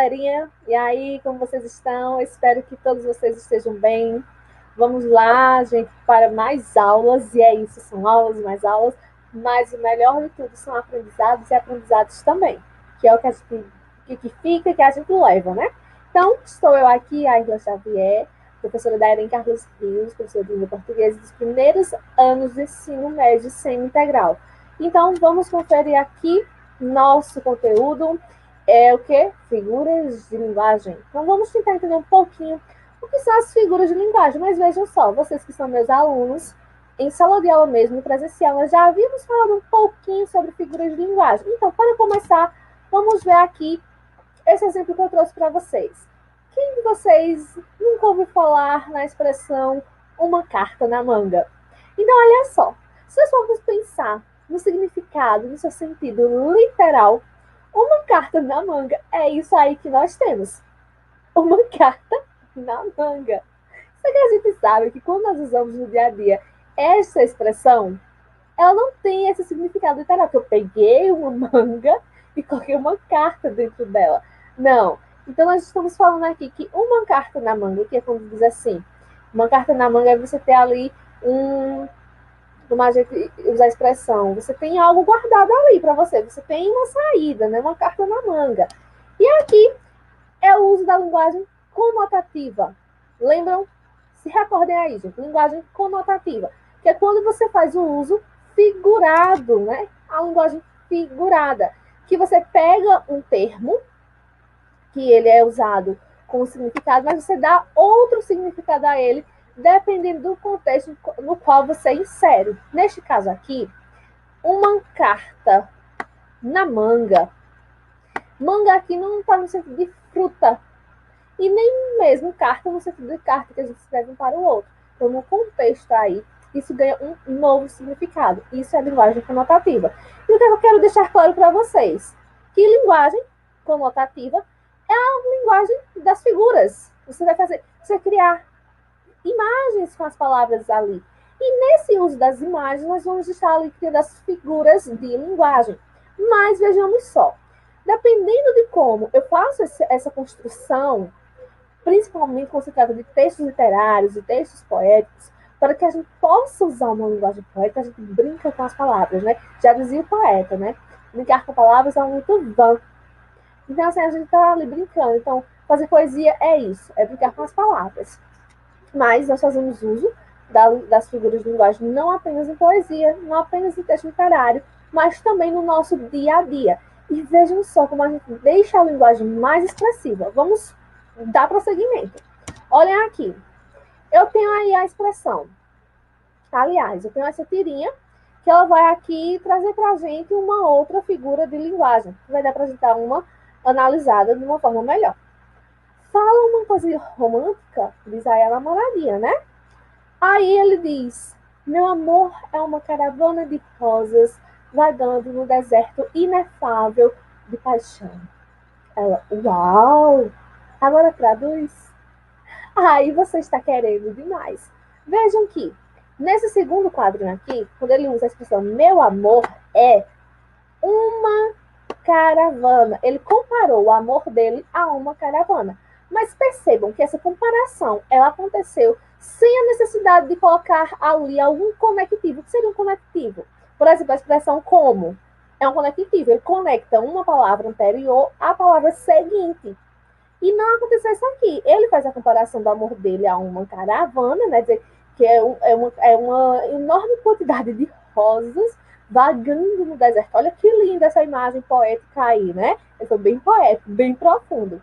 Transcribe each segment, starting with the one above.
galerinha? E aí, como vocês estão? Espero que todos vocês estejam bem. Vamos lá, gente, para mais aulas. E é isso, são aulas, mais aulas. Mas o melhor de tudo são aprendizados e aprendizados também, que é o que a gente que fica, que a gente leva, né? Então, estou eu aqui, a Isla Xavier, professora da Eren Carlos Rios, professora de língua portuguesa dos primeiros anos de ensino médio semi-integral. Então, vamos conferir aqui nosso conteúdo. É o que? Figuras de linguagem. Então, vamos tentar entender um pouquinho o que são as figuras de linguagem. Mas vejam só, vocês que são meus alunos, em sala de aula mesmo, presencial, nós já havíamos falado um pouquinho sobre figuras de linguagem. Então, para começar, vamos ver aqui esse exemplo que eu trouxe para vocês. Quem de vocês nunca ouviu falar na expressão uma carta na manga? Então, olha só, se nós formos pensar no significado, no seu sentido literal, uma carta na manga é isso aí que nós temos. Uma carta na manga. Só que a gente sabe que quando nós usamos no dia a dia essa expressão, ela não tem esse significado literal, que eu peguei uma manga e coloquei uma carta dentro dela. Não. Então, nós estamos falando aqui que uma carta na manga, que é quando diz assim, uma carta na manga é você ter ali como a gente usa a expressão, você tem algo guardado ali para você, você tem uma saída, né? Uma carta na manga. E aqui é o uso da linguagem conotativa. Lembram? Se recordem aí, gente, linguagem conotativa, que é quando você faz o uso figurado, né? A linguagem figurada, que você pega um termo, que ele é usado com um significado, mas você dá outro significado a ele, dependendo do contexto no qual você insere. Neste caso aqui, uma carta na manga. Manga aqui não está no sentido de fruta, e nem mesmo carta no sentido de carta que a gente escreve um para o outro. Então, no contexto aí, isso ganha um novo significado. Isso é linguagem conotativa. E o que eu quero deixar claro para vocês? Que linguagem conotativa é a linguagem das figuras. Você vai criar imagens com as palavras ali. E nesse uso das imagens, nós vamos estar ali criando as figuras de linguagem. Mas vejamos só, dependendo de como eu faço essa construção, principalmente quando se trata de textos literários e textos poéticos, para que a gente possa usar uma linguagem poética, a gente brinca com as palavras, né? Já dizia o poeta, né? Brincar com palavras é muito vã. Então, assim, a gente está ali brincando. Então, fazer poesia é isso, é brincar com as palavras. Mas nós fazemos uso das figuras de linguagem não apenas em poesia, não apenas em texto literário, mas também no nosso dia a dia. E vejam só como a gente deixa a linguagem mais expressiva. Vamos dar prosseguimento. Olhem aqui. Eu tenho aí a expressão. Aliás, eu tenho essa tirinha que ela vai aqui trazer para a gente uma outra figura de linguagem, que vai dar para a gente dar uma analisada de uma forma melhor. Fala uma coisa romântica, diz aí a namoradinha, né? Aí ele diz, meu amor é uma caravana de rosas vagando no deserto inefável de paixão. Ela, uau! Agora traduz. Aí você está querendo demais. Vejam que, nesse segundo quadrinho aqui, quando ele usa a expressão meu amor é uma caravana. Ele comparou o amor dele a uma caravana. Mas percebam que essa comparação, ela aconteceu sem a necessidade de colocar ali algum conectivo. O que seria um conectivo? Por exemplo, a expressão como é um conectivo. Ele conecta uma palavra anterior à palavra seguinte. E não aconteceu isso aqui. Ele faz a comparação do amor dele a uma caravana, né? Dizer que é uma enorme quantidade de rosas vagando no deserto. Olha que linda essa imagem poética aí, né? Ele foi bem poético, bem profundo.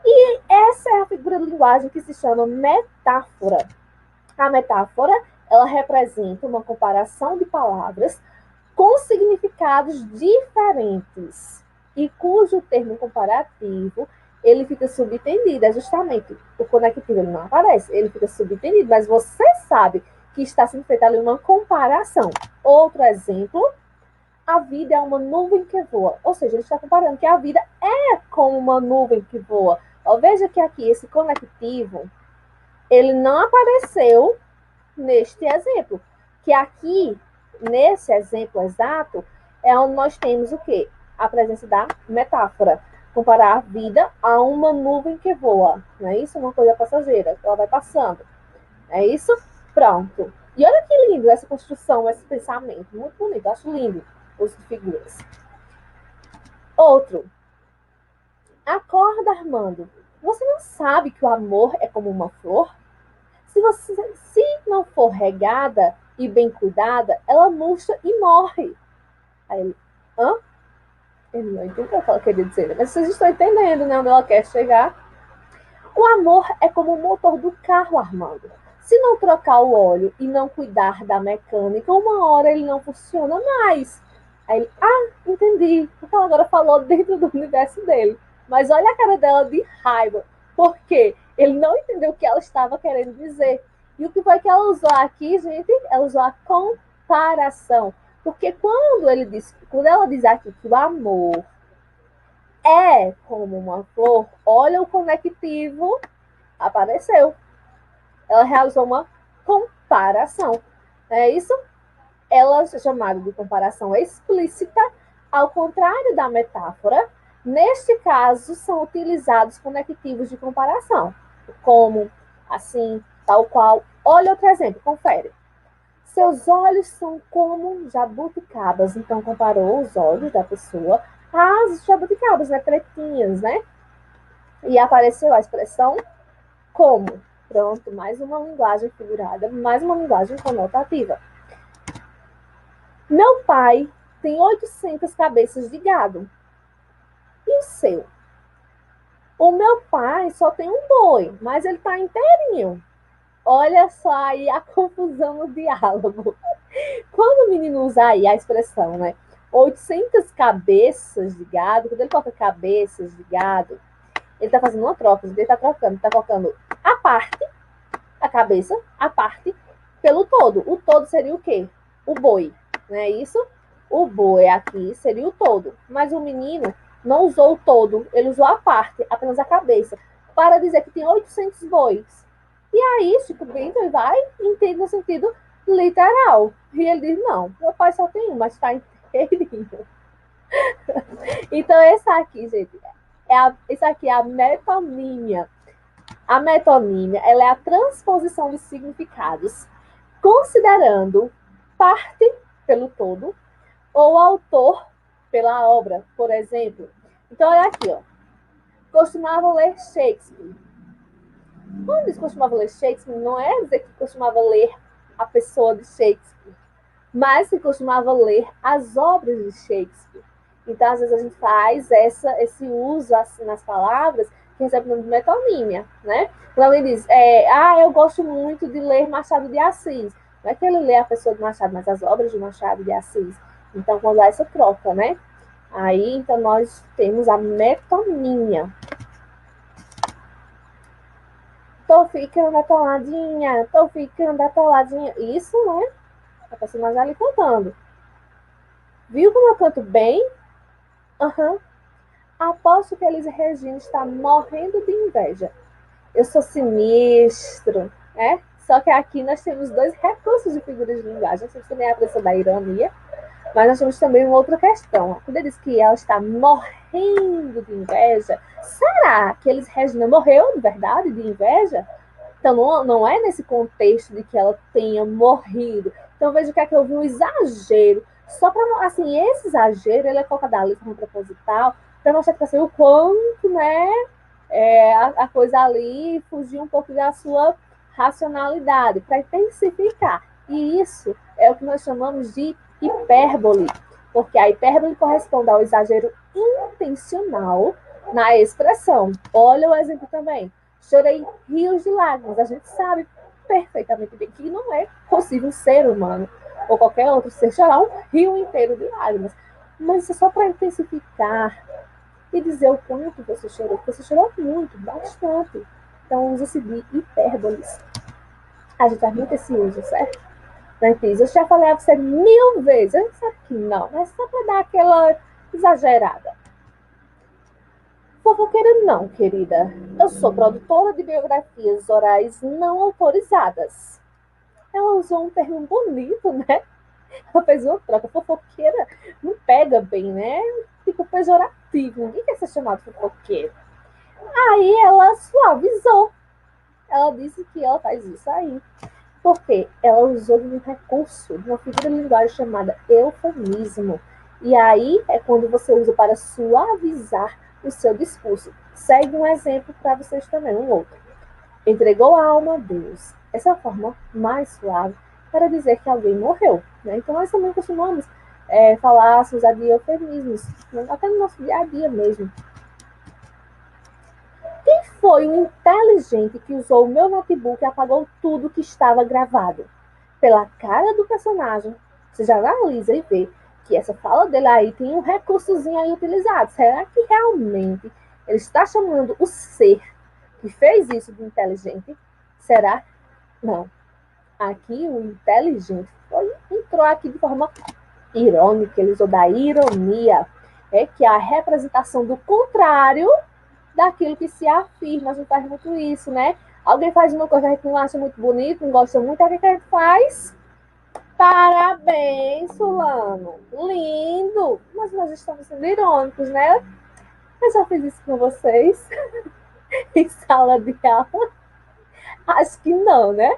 E essa é a figura de linguagem que se chama metáfora. A metáfora, ela representa uma comparação de palavras com significados diferentes e cujo termo comparativo ele fica subentendido, é justamente o conectivo, ele não aparece, ele fica subentendido, mas você sabe que está sendo feita ali uma comparação. Outro exemplo, a vida é uma nuvem que voa, ou seja, ele está comparando que a vida é como uma nuvem que voa. Veja que aqui esse conectivo, ele não apareceu neste exemplo, que aqui, nesse exemplo exato, é onde nós temos o quê? A presença da metáfora. comparar a vida a uma nuvem que voa, não é isso? Uma coisa passageira, que ela vai passando. É isso? Pronto. E olha que lindo essa construção, esse pensamento. Muito bonito, acho lindo os de figuras. Outro. Acorda, Armando. Você não sabe que o amor é como uma flor? Se não for regada e bem cuidada, ela murcha e morre. Aí ele, hã? Ele não entendeu o que ela queria dizer, mas vocês estão entendendo, né, onde ela quer chegar. O amor é como o motor do carro, Armando. Se não trocar o óleo e não cuidar da mecânica, uma hora ele não funciona mais. Aí ele, entendi. Porque ela agora falou dentro do universo dele. Mas olha a cara dela de raiva. Por quê? Ele não entendeu o que ela estava querendo dizer. E o que foi que ela usou aqui, gente? Ela usou a comparação. Porque quando ela diz aqui que o amor é como uma flor, olha o conectivo, apareceu. Ela realizou uma comparação. É isso? Ela é chamada de comparação explícita, ao contrário da metáfora. Neste caso, são utilizados conectivos de comparação, como, assim, tal qual. Olha outro exemplo, confere. Seus olhos são como jabuticabas. Então, comparou os olhos da pessoa às jabuticabas, né? Pretinhas, né? E apareceu a expressão como. Pronto, mais uma linguagem figurada, mais uma linguagem conotativa. Meu pai tem 800 cabeças de gado. E o seu? O meu pai só tem um boi, mas ele está inteirinho. Olha só aí a confusão no diálogo. Quando o menino usa aí a expressão, né? 800 cabeças de gado, quando ele coloca cabeças de gado, ele está fazendo uma troca, ele está trocando, está colocando a parte, a cabeça, a parte, pelo todo. O todo seria o quê? O boi, não é isso? O boi aqui seria o todo. Mas o menino não usou o todo, ele usou a parte, apenas a cabeça, para dizer que tem 800 bois. E aí, Chico Bento, ele vai e entende no sentido literal. E ele diz, não, meu pai só tem um, mas está inteirinho. Então, essa aqui, gente, isso aqui é a metonímia. A metonímia, ela é a transposição de significados, considerando parte pelo todo ou autor pela obra, por exemplo. Então, olha aqui, ó. Costumava ler Shakespeare. Quando diz costumava ler Shakespeare, não é dizer que costumava ler a pessoa de Shakespeare, mas que costumava ler as obras de Shakespeare. Então, às vezes, a gente faz esse uso assim, nas palavras que recebe o nome de metonímia, né? Quando alguém diz, eu gosto muito de ler Machado de Assis. Não é que ele lê a pessoa de Machado, mas as obras de Machado de Assis. Então, quando há essa troca, né? Aí, então, nós temos a metonímia. Tô ficando atoladinha, tô ficando atoladinha. Isso, né? A personagem ali cantando. Viu como eu canto bem? Aham. Aposto que Elis Regina está morrendo de inveja. Eu sou sinistro, né? Só que aqui nós temos dois recursos de figuras de linguagem. Nós temos também a questão da ironia, mas nós temos também uma outra questão. Quando ele diz que ela está morrendo de inveja, será que Elis Regina morreu de verdade de inveja? Então não é nesse contexto de que ela tenha morrido. Então veja que aqui houve um exagero. Só para, assim, esse exagero, ele é colocado ali como proposital, para mostrar que, assim, o quanto, né, a coisa ali fugiu um pouco da sua racionalidade, para intensificar. E isso é o que nós chamamos de hipérbole, porque a hipérbole corresponde ao exagero intencional na expressão. Olha o exemplo também. Chorei rios de lágrimas. A gente sabe perfeitamente bem que não é possível um ser humano ou qualquer outro ser chorar um rio inteiro de lágrimas. Mas isso é só para intensificar e dizer o quanto você chorou. Porque você chorou muito, bastante. Então usa-se de hipérboles. A gente faz muito esse uso, certo? Eu já falei a você 1000 vezes. A gente sabe que não, mas só para dar aquela exagerada. Fofoqueira não, querida. Eu sou produtora de biografias orais não autorizadas. Ela usou um termo bonito, né? Ela fez uma troca. Fofoqueira não pega bem, né? Tipo pejorativo. fofoqueiro. Ninguém quer ser chamado fofoqueiro. Aí ela suavizou. Ela disse que ela faz isso aí. Porque ela usou de um recurso, de uma figura de linguagem chamada eufemismo. E aí é quando você usa para suavizar o seu discurso. Segue um exemplo para vocês também, um outro. Entregou a alma a Deus. Essa é a forma mais suave para dizer que alguém morreu. Né? Então nós também costumamos falar, usar de eufemismos, até no nosso dia a dia mesmo. Quem foi o inteligente que usou o meu notebook e apagou tudo que estava gravado? Pela cara do personagem, você já analisa e vê que essa fala dele aí tem um recursozinho aí utilizado. Será que realmente ele está chamando o ser que fez isso de inteligente? Será? Não. Aqui o inteligente entrou aqui de forma irônica, ele usou da ironia, que é a representação do contrário daquilo que se afirma. A gente faz muito isso, né? Alguém faz uma coisa que a gente não acha muito bonito, não gosta muito, aí o que a gente faz? Parabéns, fulano. Lindo. Mas nós estamos sendo irônicos, né? Eu já fiz isso com vocês em sala de aula. Acho que não, né?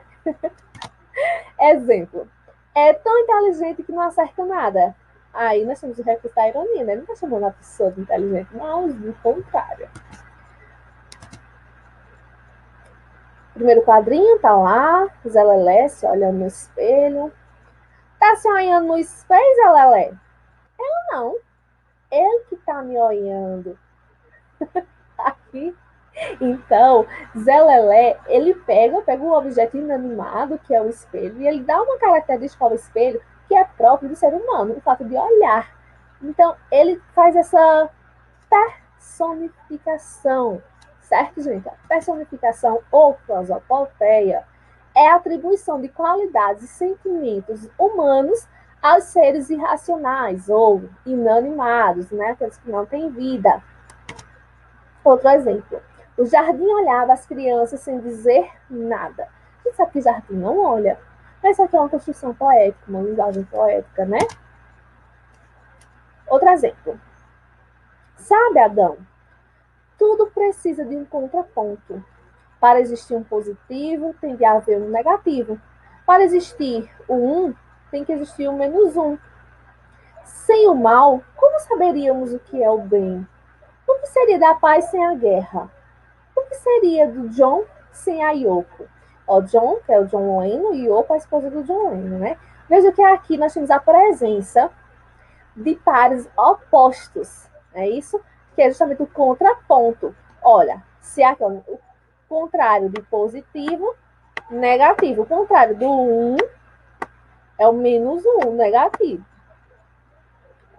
Exemplo. É tão inteligente que não acerta nada. Aí nós temos o recurso da ironia, né? Não está chamando a pessoa de inteligente, mas do contrário. Primeiro quadrinho, tá lá, Zé Lelé se olhando no espelho. Tá se olhando no espelho, Zé Lelé? Eu não. Ele que tá me olhando. Aqui. Então, Zé Lelé, ele pega um objeto inanimado, que é o espelho, e ele dá uma característica ao espelho que é próprio do ser humano, o fato de olhar. Então, ele faz essa personificação, certo, gente? A personificação ou prosopopeia é a atribuição de qualidades e sentimentos humanos aos seres irracionais ou inanimados, né? Aqueles que não têm vida. Outro exemplo. O jardim olhava as crianças sem dizer nada. A gente sabe que o jardim não olha. Mas isso aqui é uma construção poética, uma linguagem poética, né? Outro exemplo. Sabe, Adão? Tudo precisa de um contraponto. Para existir um positivo, tem que haver um negativo. Para existir o um, tem que existir o menos um. Sem o mal, como saberíamos o que é o bem? O que seria da paz sem a guerra? O que seria do John sem a Yoko? O John, que é o John Lennon, e Yoko, a esposa do John Lennon, né? Veja que aqui nós temos a presença de pares opostos, é isso? Que é justamente o contraponto. Olha, se aqui é o contrário de positivo, negativo. O contrário do 1 é o menos 1, negativo.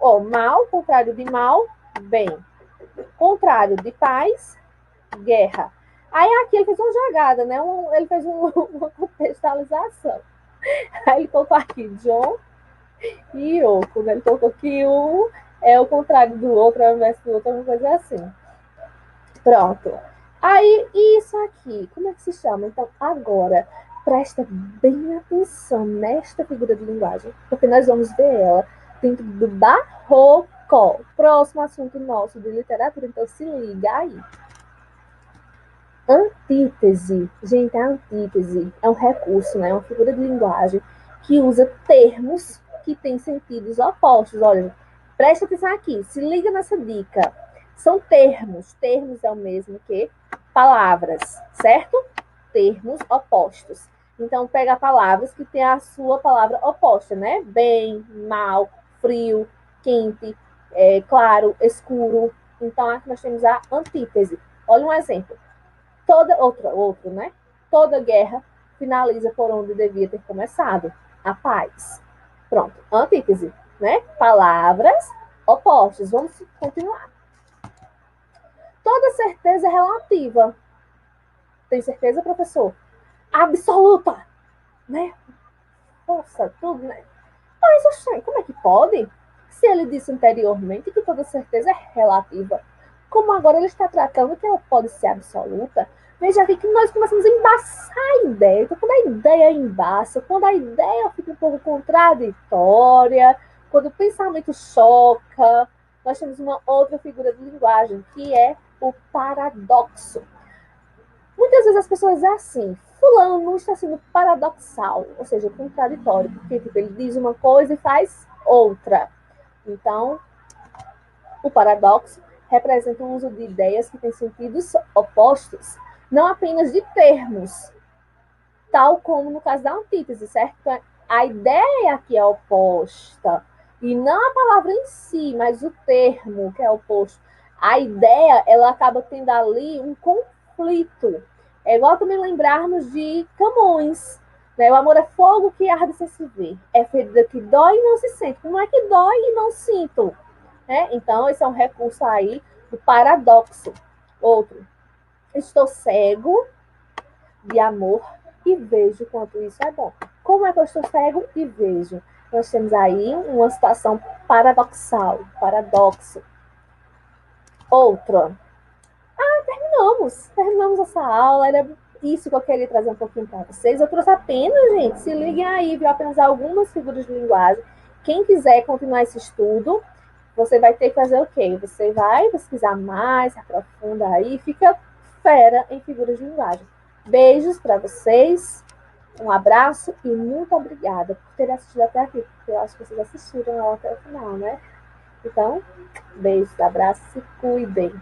Ó, mal, contrário de mal, bem. Contrário de paz, guerra. Aí aqui ele fez uma jogada, né? Ele fez uma contextualização. Aí ele colocou aqui John e Yoko, né? Ele colocou que um é o contrário do outro, ao invés do outro, uma coisa assim. Pronto. Aí, isso aqui, como é que se chama? Então, agora, presta bem atenção nesta figura de linguagem, porque nós vamos ver ela dentro do barroco. Próximo assunto nosso de literatura, então se liga aí. Antítese. Gente, a antítese é um recurso, né? Uma figura de linguagem que usa termos que têm sentidos opostos. Olha, presta atenção aqui, se liga nessa dica. São termos. Termos é o mesmo que palavras, certo? Termos opostos. Então, pega palavras que têm a sua palavra oposta, né? Bem, mal, frio, quente, claro, escuro. Então, aqui nós temos a antítese. Olha um exemplo. Outro, né? Toda guerra finaliza por onde devia ter começado. A paz. Pronto. Antítese, né? Palavras opostas. Vamos continuar. Toda certeza é relativa. Tem certeza, professor? Absoluta, né? Nossa, tudo, né? Mas, oxê, como é que pode? Se ele disse anteriormente que toda certeza é relativa, como agora ele está tratando que ela pode ser absoluta, veja aqui que nós começamos a embaçar a ideia. Então, quando a ideia embaça, quando a ideia fica um pouco contraditória, quando o pensamento choca, nós temos uma outra figura de linguagem, que é o paradoxo. Muitas vezes as pessoas dizem assim, fulano está sendo paradoxal, ou seja, contraditório, porque tipo, ele diz uma coisa e faz outra. Então, o paradoxo representa o uso de ideias que têm sentidos opostos, não apenas de termos, tal como no caso da antítese, certo? A ideia que é oposta, e não a palavra em si, mas o termo que é oposto. A ideia, ela acaba tendo ali um conflito. É igual também lembrarmos de Camões, né? O amor é fogo que arde sem se ver. É ferida que dói e não se sente. Como é que dói e não sinto? Né? Então, esse é um recurso aí do paradoxo. Outro, estou cego de amor e vejo quanto isso é bom. Como é que eu estou cego e vejo? Nós temos aí uma situação paradoxal, paradoxo. Outra. Terminamos essa aula, era isso que eu queria trazer um pouquinho para vocês. Eu trouxe apenas, gente, se liguem aí, viu, apenas algumas figuras de linguagem. Quem quiser continuar esse estudo, você vai ter que fazer o quê? Você vai pesquisar mais, se aprofunda aí, fica fera em figuras de linguagem. Beijos para vocês, um abraço e muito obrigada por terem assistido até aqui, porque eu acho que vocês assistiram até o final, né? Então, beijos, abraços e se cuidem.